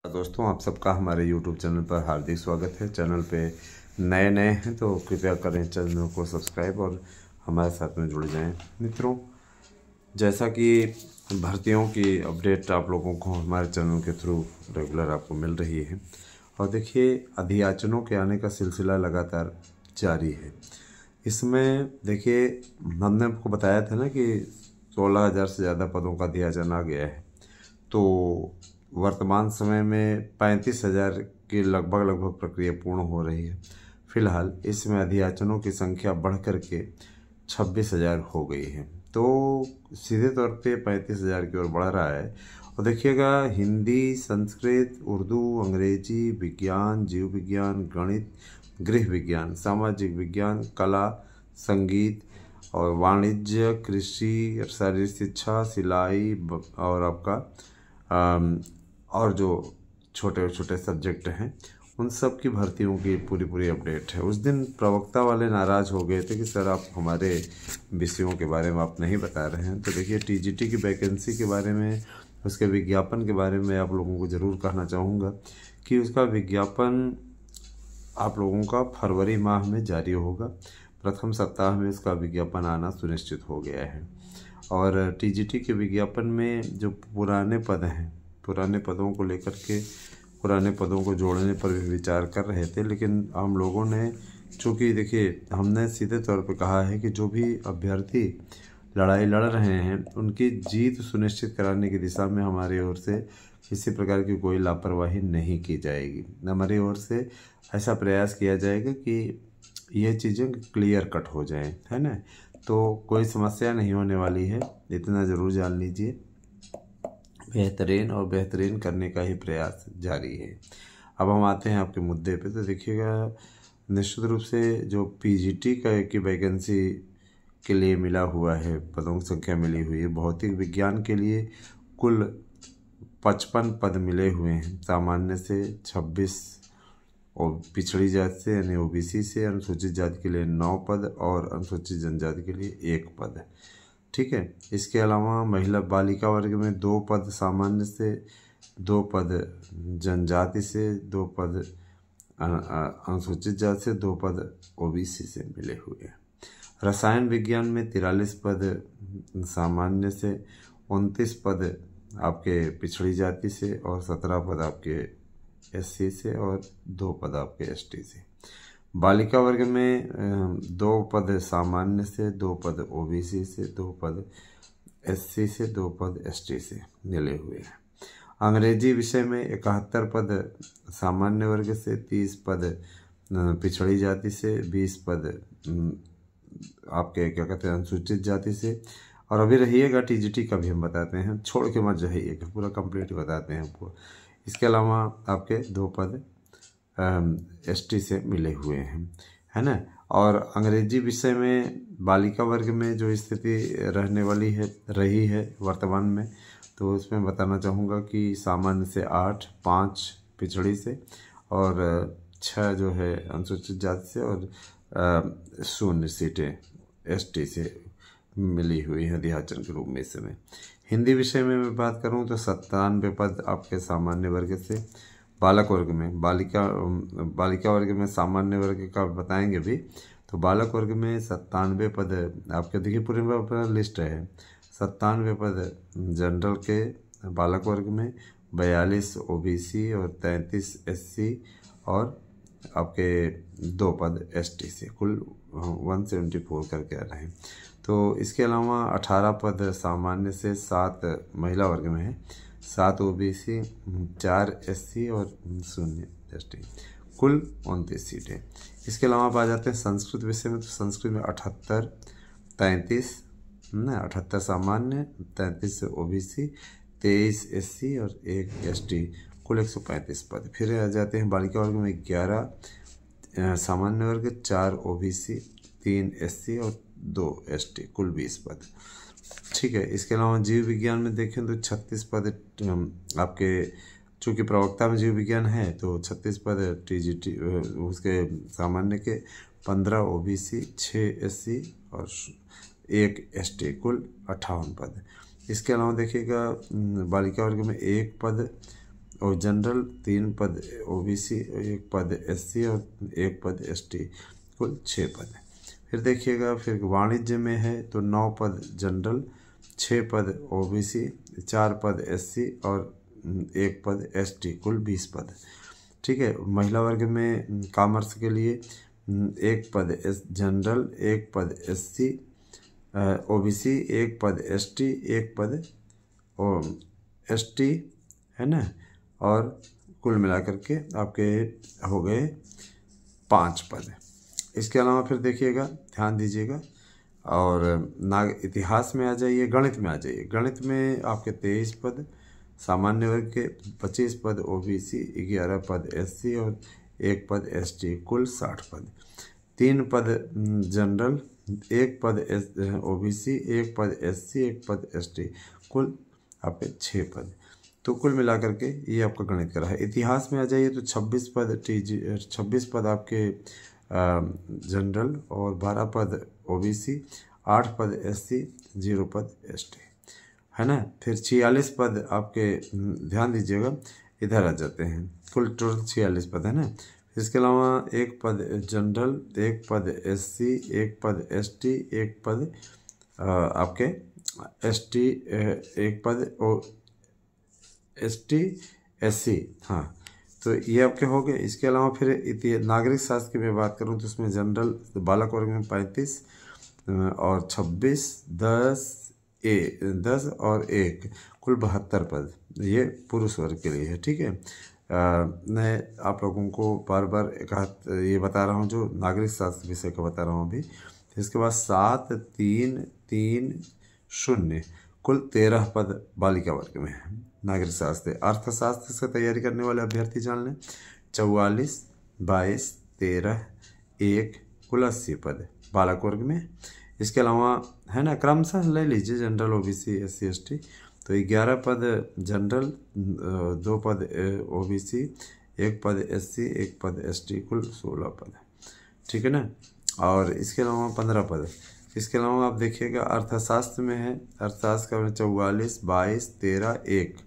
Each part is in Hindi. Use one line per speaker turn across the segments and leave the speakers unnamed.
दोस्तों, आप सबका हमारे YouTube चैनल पर हार्दिक स्वागत है। चैनल पे नए हैं तो कृपया करें चैनल को सब्सक्राइब और हमारे साथ में जुड़ जाएं। मित्रों, जैसा कि भर्तियों की अपडेट आप लोगों को हमारे चैनल के थ्रू रेगुलर आपको मिल रही है, और देखिए अधियाचनों के आने का सिलसिला लगातार जारी है। इसमें देखिए, हमने आपको बताया था ना कि 16,000 से ज़्यादा पदों का अधियाचन आ गया है। तो वर्तमान समय में 35,000 की लगभग प्रक्रिया पूर्ण हो रही है। फिलहाल इसमें अधियाचनों की संख्या बढ़ कर के 26,000 हो गई है। तो सीधे तौर पे 35,000 की ओर बढ़ रहा है। और देखिएगा, हिंदी, संस्कृत, उर्दू, अंग्रेजी, विज्ञान, जीव विज्ञान, गणित, गृह विज्ञान, सामाजिक विज्ञान, कला, संगीत और वाणिज्य, कृषि, शारीरिक शिक्षा, सिलाई और आपका और जो छोटे छोटे सब्जेक्ट हैं उन सब की भर्तियों की पूरी अपडेट है। उस दिन प्रवक्ता वाले नाराज़ हो गए थे कि सर आप हमारे विषयों के बारे में आप नहीं बता रहे हैं। तो देखिए, टीजीटी की वैकेंसी के बारे में, उसके विज्ञापन के बारे में आप लोगों को ज़रूर कहना चाहूँगा कि उसका विज्ञापन आप लोगों का फरवरी माह में जारी होगा। प्रथम सप्ताह में इसका विज्ञापन आना सुनिश्चित हो गया है। और टीजीटी के विज्ञापन में जो पुराने पद हैं, पुराने पदों को लेकर के पुराने पदों को जोड़ने पर भी विचार कर रहे थे, लेकिन हम लोगों ने, चूँकि देखिए हमने सीधे तौर पे कहा है कि जो भी अभ्यर्थी लड़ाई लड़ रहे हैं उनकी जीत सुनिश्चित कराने की दिशा में हमारी ओर से किसी प्रकार की कोई लापरवाही नहीं की जाएगी। हमारी ओर से ऐसा प्रयास किया जाएगा कि ये चीज़ें क्लियर कट हो जाएं, है ना। तो कोई समस्या नहीं होने वाली है, इतना ज़रूर जान लीजिए। बेहतरीन करने का ही प्रयास जारी है। अब हम आते हैं आपके मुद्दे पे। तो देखिएगा, निश्चित रूप से जो पीजीटी की वैकेंसी के लिए मिला हुआ है, पदों की संख्या मिली हुई है। भौतिक विज्ञान के लिए कुल 55 पद मिले हुए हैं। सामान्य से 26 और पिछड़ी जाति से यानी ओबीसी से, अनुसूचित जाति के लिए 9 पद और अनुसूचित जनजाति के लिए 1 पद। ठीक है। इसके अलावा महिला बालिका वर्ग में 2 पद सामान्य से, 2 पद जनजाति से, 2 पद अनुसूचित जाति से, 2 पद ओबीसी से मिले हुए हैं। रसायन विज्ञान में 43 पद सामान्य से, 29 पद आपके पिछड़ी जाति से और 17 पद आपके एससी से और 2 पद आपके एसटी से। बालिका वर्ग में 2 पद सामान्य से, 2 पद ओबीसी से, 2 पद एससी से, 2 पद एसटी से मिले हुए हैं। अंग्रेजी विषय में 71 पद सामान्य वर्ग से, 30 पद पिछड़ी जाति से, 20 पद आपके क्या कहते हैं अनुसूचित जाति से। और अभी रहिएगा, टीजीटी का भी हम बताते हैं, छोड़ के मत जाइएगा, पूरा कंप्लीट बताते हैं आपको। इसके अलावा आपके 2 पद एसटी से मिले हुए हैं, है ना। और अंग्रेजी विषय में बालिका वर्ग में जो स्थिति रहने वाली है, रही है वर्तमान में, तो उसमें बताना चाहूँगा कि सामान्य से 8, 5 पिछड़ी से और 6 जो है अनुसूचित जाति से और 0 सीटें एसटी से मिली हुई है अधियाचन के रूप में इस समय। हिंदी विषय में मैं बात करूं तो 97 पद आपके सामान्य वर्ग से। बालक वर्ग में, बालिका वर्ग में सामान्य वर्ग का बताएंगे भी, तो बालक वर्ग में 97 पद आपके, देखिए पूरे लिस्ट है। 97 पद जनरल के बालक वर्ग में, 42 ओबीसी और 33 एससी और आपके 2 पद एसटी से, कुल 174 करके आ रहे हैं। तो इसके अलावा 18 पद सामान्य से, 7 महिला वर्ग में है, 7 ओबीसी, 4 एससी और 0 एसटी, कुल 29 सीटें। इसके अलावा आप आ जाते हैं संस्कृत विषय में। तो संस्कृत में 78, 33 ना, 78 सामान्य, 33 ओबीसी, 23 एससी और 1 एसटी, कुल 135 पद। फिर आ जाते हैं बालिका वर्ग में 11 सामान्य वर्ग, 4 ओबीसी, 3 एससी और 2 एसटी, कुल 20 पद। ठीक है। इसके अलावा जीव विज्ञान में देखें तो 36 पद आपके, चूँकि प्रवक्ता में जीव विज्ञान है तो 36 पद टीजीटी उसके सामान्य के, 15 ओबीसी, 6 एससी और 1 एसटी, कुल 58 पद। इसके अलावा देखिएगा बालिका वर्ग में 1 पद और जनरल 3 पद ओबीसी, 1 पद एससी और 1 पद एसटी, कुल 6 पद। फिर देखिएगा, फिर वाणिज्य में है तो 9 पद जनरल, 6 पद ओबीसी, 4 पद एससी और 1 पद एसटी, कुल 20 पद। ठीक है। महिला वर्ग में कॉमर्स के लिए 1 पद जनरल, 1 पद एससी ओबीसी, 1 पद एसटी, 1 पद एसटी, है ना, और कुल मिलाकर के आपके हो गए 5 पद। इसके अलावा फिर देखिएगा, ध्यान दीजिएगा, और इतिहास में आ जाइए, गणित में आ जाइए। गणित में आपके 23 पद, सामान्य वर्ग के 25 पद ओबीसी, 11 पद एससी और 1 पद एसटी, कुल 60 पद। 3 पद जनरल, 1 पद ओबीसी, 1 पद एससी, 1 पद एसटी, कुल आपके 6 पद। तो कुल मिलाकर के ये आपका गणित का रहा है। इतिहास में आ जाइए तो 26 पद 26 पद आपके जनरल और 12 पद ओबीसी, 8 पद एससी, 0 पद एसटी, है ना। फिर 46 पद आपके, ध्यान दीजिएगा, इधर आ जाते हैं, कुल टोटल 46 पद है ना। इसके अलावा 1 पद जनरल, 1 पद एससी, 1 पद एसटी, 1 पद आपके एसटी, 1 पद एसटी एससी, हाँ। तो ये आपके हो गए। इसके अलावा फिर नागरिक शास्त्र की मैं बात करूँ तो उसमें जनरल बालक वर्ग में 35 और 26, 10 और 1, कुल 72 पद, ये पुरुष वर्ग के लिए है। ठीक है। मैं आप लोगों को बार बार ये बता रहा हूँ, जो नागरिक शास्त्र विषय का बता रहा हूँ अभी। इसके बाद 7, 3, 3, 0, कुल 13 पद बालिका वर्ग में है नागरिक शास्त्र। अर्थशास्त्र से तैयारी करने वाले अभ्यर्थी जान लें, 44, 22, 13, 1, कुल 80 पद बालक वर्ग में। इसके अलावा है ना, क्रमशः ले लीजिए, जनरल ओबीसी एससी एसटी, तो 11 पद जनरल, 2 पद ओबीसी, 1 पद एससी, 1 पद एसटी, कुल 16 पद। ठीक है ना। और इसके अलावा 15 पद। इसके अलावा आप देखिएगा, अर्थशास्त्र में है, अर्थशास्त्र का 44, 22, 13, 1,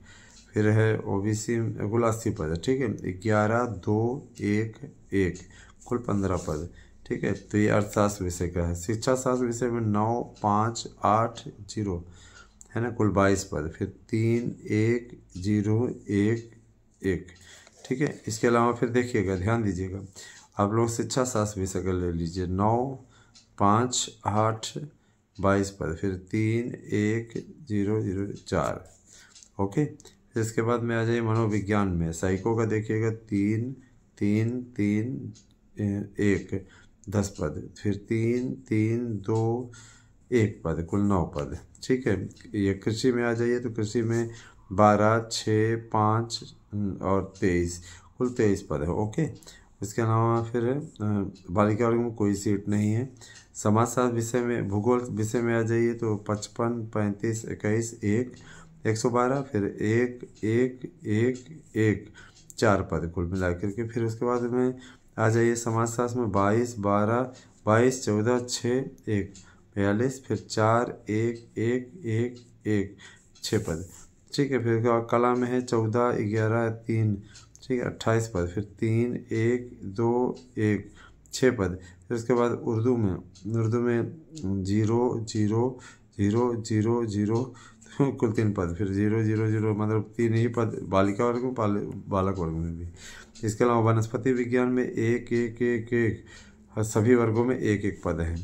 फिर है ओबीसी कुल 80 पद। ठीक है। 11, 2, 1, 1, कुल 15 पद। ठीक है। तो ये अर्थशास्त्र विषय का है। शिक्षा शास्त्र विषय में 9, 5, 8, 0, है ना, कुल 22 पद। फिर 3, 1, 0, 1, 1। ठीक है। इसके अलावा फिर देखिएगा, ध्यान दीजिएगा, आप लोग शिक्षा शास्त्र विषय का ले लीजिए, 9, 5, 8, 22 पद। फिर 3, 1, 0, 0, 4। ओके। फिर इसके बाद में आ जाइए मनोविज्ञान में, साइको का देखिएगा, 3, 3, 3, 1, 10 पद। फिर 3, 3, 2, 1 पद, कुल 9 पद। ठीक है। ये कृषि में आ जाइए तो कृषि में 12, 6, 5 और 23, कुल 23 पद है। ओके। इसके अलावा फिर बालिका वर्ग में कोई सीट नहीं है। समाजशास्त्र विषय में, भूगोल विषय में आ जाइए तो 55, 35, 21, 1, 112, फिर 1, 1, 1, 1, 4 पद कुल मिलाकर के। फिर उसके बाद में आ जाइए समाजशास्त्र में 22, 12, 22, 14, 6, 1, 42, फिर 4, 1, 1, 1, 1, 6 पद। ठीक है। फिर कला में है 14, 11, 3, ठीक है, 28 पद। फिर 3, 1, 2, 1, 6 पद। फिर उसके बाद उर्दू में 0, 0, 0, 0, 0, कुल 3 पद। फिर 0, 0, 0, मतलब 3 ही पद बालिका वर्ग में, बालक वर्ग में भी। इसके अलावा वनस्पति विज्ञान में 1, 1, 1, 1, सभी वर्गों में 1, 1 पद है।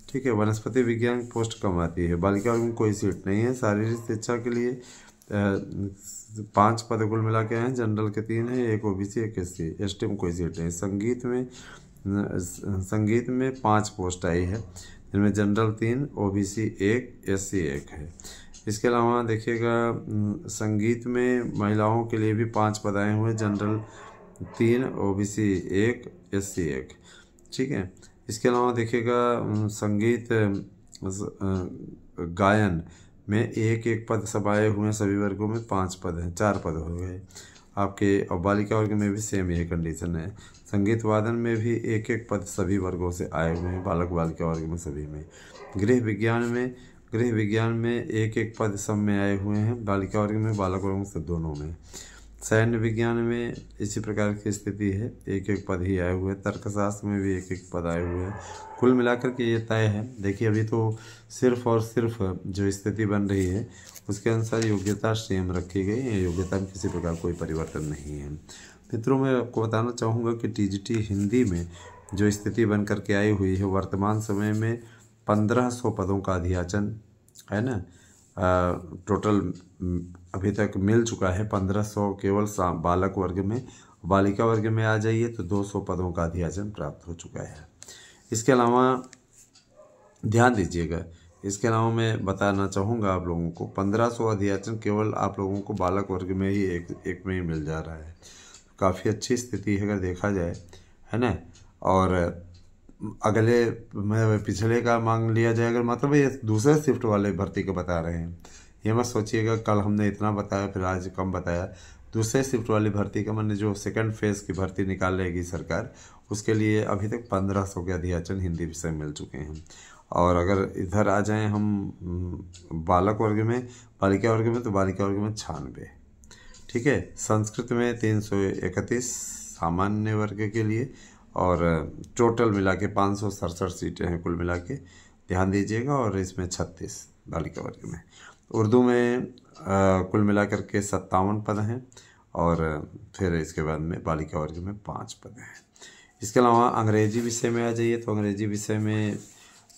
ठीक है। वनस्पति विज्ञान पोस्ट कम आती है। बालिका वर्ग में कोई सीट नहीं है। शारीरिक शिक्षा के लिए 5 पद कुल मिला के हैं, जनरल के 3 हैं, 1 ओबीसी, 1 एससी, एसटी में कोई सीट नहीं। संगीत में 5 पोस्ट आई है, जिनमें जनरल 3, ओबीसी 1, एससी 1 है। इसके अलावा देखिएगा, संगीत में महिलाओं के लिए भी 5 पद आए हुए हैं, जनरल 3, ओबीसी 1, एससी 1। ठीक है। इसके अलावा देखिएगा, संगीत गायन में 1, 1 पद सब आए हुए हैं, सभी वर्गों में 5 पद हैं, 4 पद हो गए आपके। और बालिका वर्ग में भी सेम यही कंडीशन है। संगीत वादन में भी 1, 1 पद सभी वर्गों से आए हुए हैं, बालक बालिका वर्ग में सभी में। गृह विज्ञान में 1, 1 पद सब में आए हुए हैं, बालिका वर्ग में, बालक वर्ग में, सब दोनों में। सैन्य विज्ञान में इसी प्रकार की स्थिति है, एक एक पद ही आए हुए हैं। तर्कशास्त्र में भी एक एक पद आए हुए हैं। कुल मिलाकर के ये तय है। देखिए अभी तो सिर्फ और सिर्फ जो स्थिति बन रही है उसके अनुसार योग्यता सेम रखी गई है, योग्यता में किसी प्रकार कोई परिवर्तन नहीं है। मित्रों, मैं आपको बताना चाहूँगा कि टीजीटी हिंदी में जो स्थिति बन करके आई हुई है, वर्तमान समय में 1500 पदों का अधियाचन है ना, टोटल अभी तक मिल चुका है 1500 केवल बालक वर्ग में। बालिका वर्ग में आ जाइए तो 200 पदों का अधियाचन प्राप्त हो चुका है। इसके अलावा ध्यान दीजिएगा, इसके अलावा मैं बताना चाहूँगा आप लोगों को 1500 अधियाचन केवल आप लोगों को बालक वर्ग में ही एक में ही मिल जा रहा है। काफ़ी अच्छी स्थिति है अगर देखा जाए, है ना। और अगले पिछले का मांग लिया जाए अगर, मतलब ये दूसरे शिफ्ट वाले भर्ती का बता रहे हैं, ये मत सोचिएगा कल हमने इतना बताया फिर आज कम बताया। दूसरे शिफ्ट वाली भर्ती का मैंने जो सेकंड फेज़ की भर्ती निकालेगी सरकार, उसके लिए अभी तक 1500 के अधियाचन हिंदी विषय मिल चुके हैं। और अगर इधर आ जाएं हम बालक वर्ग में, बालिका वर्ग में, तो बालिका वर्ग में 96, ठीक है। संस्कृत में 331 सामान्य वर्ग के लिए, और टोटल मिला के 567 सीटें हैं कुल मिला के, ध्यान दीजिएगा। और इसमें 36 बालिका वर्ग में। उर्दू में कुल मिलाकर के 57 पद हैं, और फिर इसके बाद में बालिका वर्ग में 5 पद हैं। इसके अलावा अंग्रेजी विषय में आ जाइए तो अंग्रेजी विषय में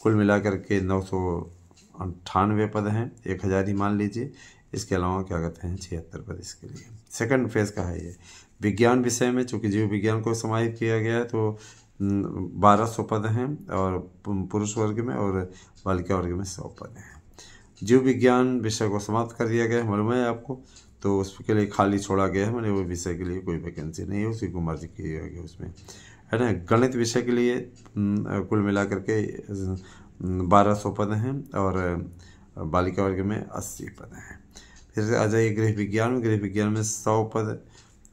कुल मिलाकर के 998 पद हैं, 1000 ही मान लीजिए। इसके अलावा क्या कहते हैं 76 पद इसके लिए, सेकंड फेज़ का है ये। विज्ञान विषय में चूँकि जीव विज्ञान को समाहित किया गया है तो 1200 पद हैं, और पुरुष वर्ग में, और बालिका वर्ग में 100 पद हैं। जीव विज्ञान विषय को समाप्त कर दिया गया है, मालूम है आपको, तो उसके लिए खाली छोड़ा गया है, मैंने वो विषय के लिए कोई वैकेंसी नहीं है, उसी को मर्ज किया गया उसमें, है ना। गणित विषय के लिए कुल मिलाकर के 1200 पद हैं, और बालिका वर्ग में 80 पद हैं। फिर आ जाइए गृह विज्ञान में, गृह विज्ञान में 100 पद,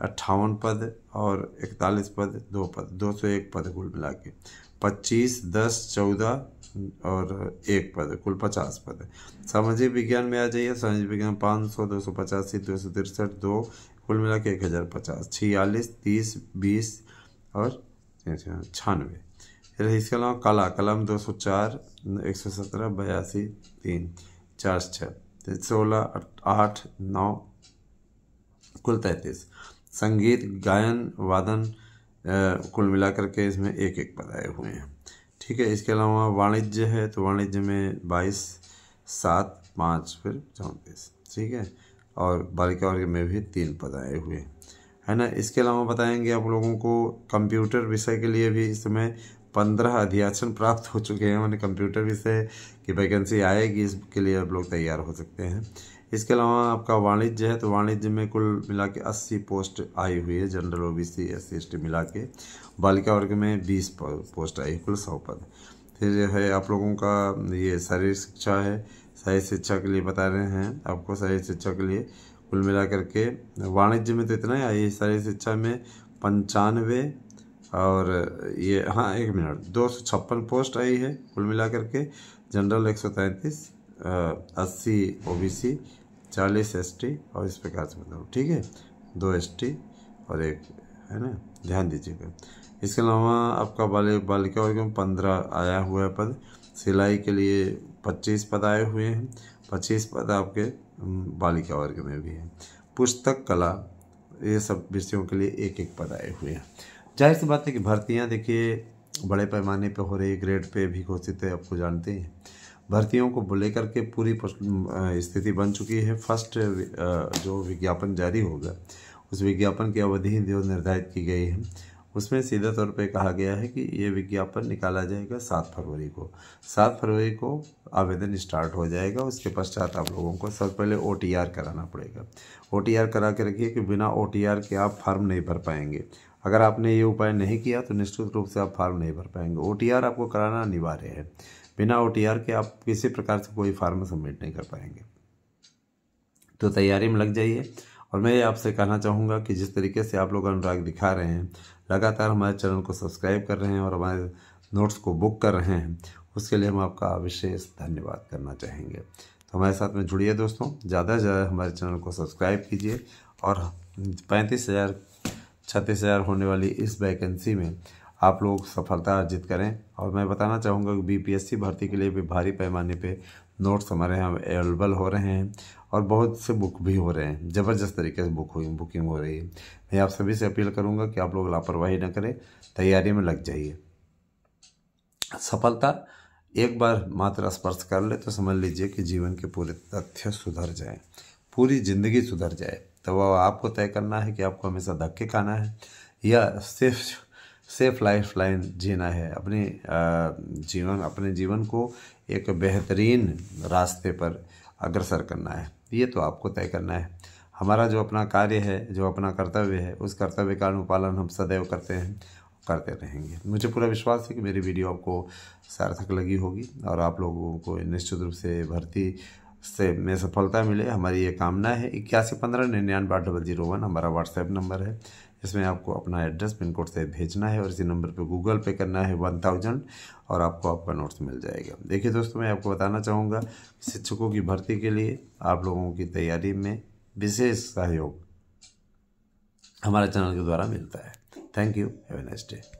58 पद, और 41 पद, 2 पद, 201 पद कुल मिला के, 25, 10, 14 और 1 पद, कुल 50 पद। सामाजिक विज्ञान में आ जाइए, सामाजिक विज्ञान 500, 285, 263, 2 कुल मिला के 1050, 46, 30, 20 और 96। फिर इसके अलावा कला में 204, 117, 82, 3, 4, 6, 16, 8, 9 कुल 33। संगीत, गायन, वादन कुल मिलाकर के इसमें 1 पद आए हुए हैं, ठीक है। इसके अलावा वाणिज्य है तो वाणिज्य में 22, 7, 5 फिर 34, ठीक है। और बालिका वर्ग में भी 3 पद आए हुए है ना। इसके अलावा बताएंगे आप लोगों को कंप्यूटर विषय के लिए भी इस समय 15 अधियाचन प्राप्त हो चुके हैं, मैंने कंप्यूटर विषय की वैकेंसी आएगी, इसके लिए आप लोग तैयार हो सकते हैं। इसके अलावा आपका वाणिज्य है तो वाणिज्य में कुल मिला के 80 पोस्ट आई हुई है, जनरल OBC SC ST मिला के। बालिका वर्ग में 20 पोस्ट आई, कुल 100 पद। फिर जो है आप लोगों का ये शारीरिक शिक्षा है, शारीरिक शिक्षा के लिए बता रहे हैं आपको, शारीरिक शिक्षा के लिए कुल मिला करके वाणिज्य में तो इतना ही आई है, शारीरिक शिक्षा में 95, और ये 1 मिनट 256 पोस्ट आई है कुल मिला करके। जनरल 133, 80 OBC, 40 ST, और इस प्रकार से बताओ, ठीक है। 2 ST और 1, है ना, ध्यान दीजिएगा। इसके अलावा आपका बालिका वर्ग में 15 आया हुआ है पद। सिलाई के लिए 25 पद आए हुए हैं, 25 पद आपके बालिका वर्ग में भी है। पुस्तक कला, ये सब विषयों के लिए 1 पद आए हुए हैं। जाहिर सी बात है कि भर्तियां देखिए बड़े पैमाने पे हो रही, ग्रेड पे भी घोषित है, आपको जानते हैं। भर्तियों को लेकर के पूरी स्थिति बन चुकी है। फर्स्ट जो विज्ञापन जारी होगा उस विज्ञापन की अवधि जो निर्धारित की गई है उसमें सीधा तौर पे कहा गया है कि ये विज्ञापन निकाला जाएगा 7 फरवरी को। 7 फरवरी को आवेदन स्टार्ट हो जाएगा। उसके पश्चात आप लोगों को सबसे पहले OTR कराना पड़ेगा। OTR करा के रखिए कि बिना OTR के आप फॉर्म नहीं भर पाएंगे। अगर आपने ये उपाय नहीं किया तो निश्चित रूप से आप फॉर्म नहीं भर पाएंगे। OTR आपको कराना अनिवार्य है। बिना OTR के आप किसी प्रकार से कोई फॉर्म सबमिट नहीं कर पाएंगे। तो तैयारी में लग जाइए। और मैं आपसे कहना चाहूँगा कि जिस तरीके से आप लोग अनुराग दिखा रहे हैं, लगातार हमारे चैनल को सब्सक्राइब कर रहे हैं और हमारे नोट्स को बुक कर रहे हैं, उसके लिए हम आपका विशेष धन्यवाद करना चाहेंगे। तो हमारे साथ में जुड़िए दोस्तों, ज़्यादा से ज़्यादा हमारे चैनल को सब्सक्राइब कीजिए और 35,000 36,000 होने वाली इस वैकेंसी में आप लोग सफलता अर्जित करें। और मैं बताना चाहूँगा कि बीपीएससी भर्ती के लिए भी भारी पैमाने पे नोट्स हमारे यहाँ अवेलेबल हो रहे हैं और बहुत से बुक भी हो रहे हैं, ज़बरदस्त तरीके से बुकिंग हो रही है। मैं आप सभी से अपील करूँगा कि आप लोग लापरवाही न करें, तैयारी में लग जाइए। सफलता एक बार मात्र स्पर्श कर ले तो समझ लीजिए कि जीवन के पूरे तथ्य सुधर जाए, पूरी ज़िंदगी सुधर जाए। तो वह आपको तय करना है कि आपको हमेशा धक्के खाना है या सेफ लाइफ लाइन जीना है, अपने जीवन को एक बेहतरीन रास्ते पर अग्रसर करना है। ये तो आपको तय करना है। हमारा जो अपना कार्य है, जो अपना कर्तव्य है, उस कर्तव्य का अनुपालन हम सदैव करते हैं, करते रहेंगे। मुझे पूरा विश्वास है कि मेरी वीडियो आपको सार्थक लगी होगी और आप लोगों को निश्चित रूप से भर्ती से में सफलता मिले, हमारी ये कामना है। 8115998001 हमारा व्हाट्सएप नंबर है। इसमें आपको अपना एड्रेस पिन कोड से भेजना है और इसी नंबर पे गूगल पे करना है 1000 और आपको आपका नोट्स मिल जाएगा। देखिए दोस्तों, मैं आपको बताना चाहूँगा शिक्षकों की भर्ती के लिए आप लोगों की तैयारी में विशेष सहयोग हमारे चैनल के द्वारा मिलता है। Thank you, have a nice day.